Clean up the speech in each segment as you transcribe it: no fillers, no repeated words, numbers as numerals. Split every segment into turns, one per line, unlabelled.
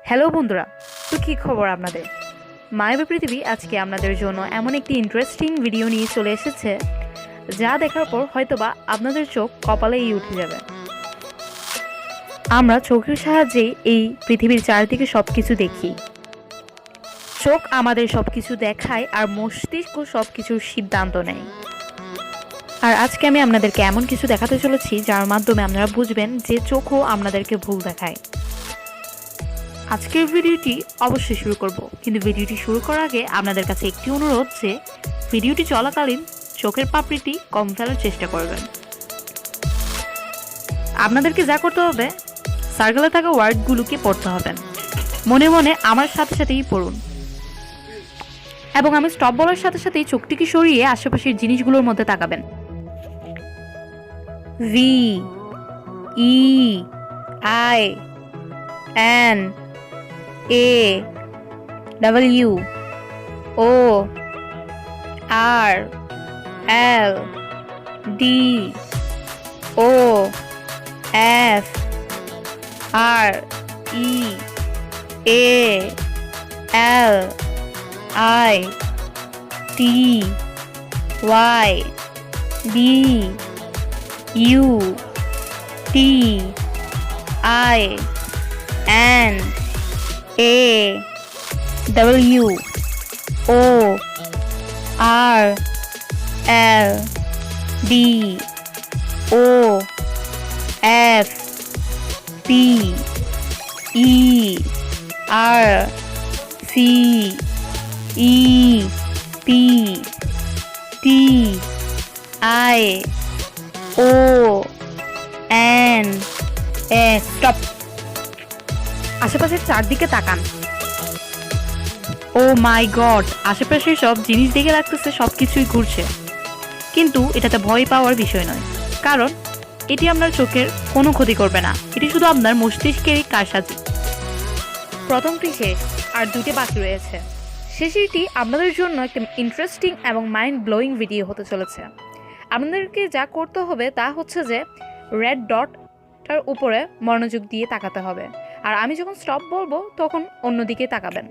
Hello বন্ধুরা, তো কী খবর আপনাদের? মায়াবী পৃথিবী আজকে আপনাদের জন্য এমন একটি ইন্টারেস্টিং ভিডিও নিয়ে চলে এসেছে, যা দেখার পর হয়তোবা আপনাদের চোখ কপালেই উঠে যাবে। আমরা চোখের সাহায্যেই এই পৃথিবীর চারিদিকে সব কিছু দেখি। চোখ আমাদের সব কিছু দেখায় আর মস্তিষ্ক সব কিছুর সিদ্ধান্ত নেয়। আর আজকে আমি আপনাদেরকে এমন কিছু দেখাতে চলেছি যার মাধ্যমে আপনারা বুঝবেন যে চোখও আপনাদেরকে ভুল দেখায়। আজকের ভিডিওটি অবশ্যই শুরু করব, কিন্তু ভিডিওটি শুরু করার আগে আপনাদের কাছে একটি অনুরোধ যে ভিডিওটি চলাকালীন চোখের পাপড়িটি কম ফেলার চেষ্টা করবেন। আপনাদেরকে যা করতে হবে, সার্কেলে থাকা ওয়ার্ডগুলোকে পড়তে হবে, মনে মনে আমার সাথে সাথেই পড়ুন, এবং আমি স্টপ বলার সাথে সাথেই চোখটিকে সরিয়ে আশেপাশের জিনিসগুলোর মধ্যে তাকাবেন। V E I N A W O R L D O F R E A L I T Y B U T I N A W O R L D O F P E R C E P T I O N S Stop. আশেপাশের চারদিকে তাকান। ও মাই god, আশেপাশের সব জিনিস দেখে লাগতেছে সব কিছুই ঘুরছে, কিন্তু এটাতে ভয় পাওয়ার বিষয় নয়, কারণ এটি আপনার চোখের কোনো ক্ষতি করবে না। এটি শুধু আপনার মস্তিষ্কেরই কারসাজি। প্রথমটি শেষ, আর দুটি বাকি রয়েছে। শেষেরটি আপনাদের জন্য একটা ইন্টারেস্টিং এবং মাইন্ড ব্লোয়িং ভিডিও হতে চলেছে। আপনাদেরকে যা করতে হবে তা হচ্ছে যে রেড ডটটার উপরে মনোযোগ দিয়ে তাকাতে হবে, আর আমি যখন স্টপ বলবো তখন অন্যদিকে তাকাবেন।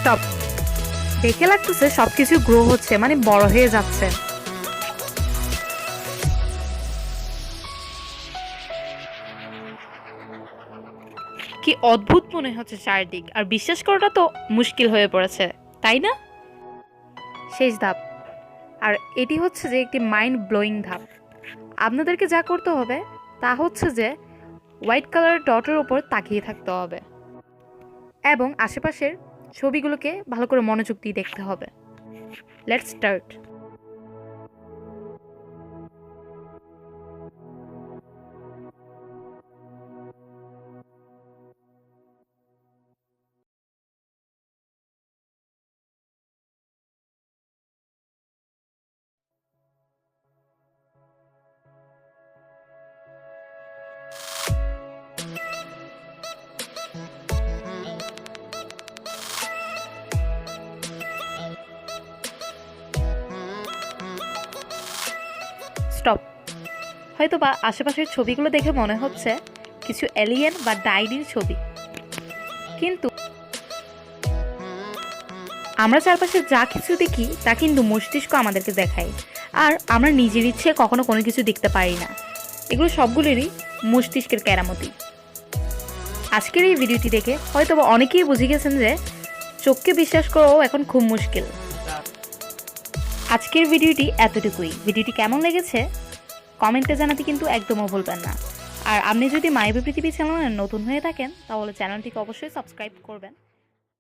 স্টপ। দেখে লাগতেছে সবকিছু গ্রো হচ্ছে, মানে বড় হয়ে যাচ্ছে। কি অদ্ভুত মনে হচ্ছে চারদিক, আর বিশ্বাস করাটা তো মুশকিল হয়ে পড়েছে, তাই না? শেষ ধাপ, আর এটি হচ্ছে যে একটি মাইন্ড ব্লোয়িং ধাপ। আপনাদেরকে যা করতে হবে তা হচ্ছে যে হোয়াইট কালারের ডটের উপর তাকিয়ে থাকতে হবে এবং আশেপাশের ছবিগুলোকে ভালো করে মনোযোগ দিয়ে দেখতে হবে। Let's start. হয়তো বা আশেপাশের ছবিগুলো দেখে মনে হচ্ছে কিছু এলিয়েন বা ডাইনির ছবি, কিন্তু আমরা চারপাশে যা কিছু দেখি তা কিন্তু মস্তিষ্ক আমাদেরকে দেখায়, আর আমরা নিজের ইচ্ছে কখনো কোনো কিছু দেখতে পারি না। এগুলো সবগুলোরই মস্তিষ্কের কেরামতি। আজকের এই ভিডিওটি দেখে হয়তো বা অনেকেই বুঝে গেছেন যে চোখকে বিশ্বাস করাও এখন খুব মুশকিল। আজকের ভিডিওটি এতটুকুই। ভিডিওটি কেমন লেগেছে কমেন্টে জানাতে কিন্তু একদমও ভুলবেন না। আর আপনি যদি মায়াবী পৃথিবী চ্যানেলে নতুন হয়ে থাকেন তাহলে চ্যানেলটিকে অবশ্যই সাবস্ক্রাইব করবেন।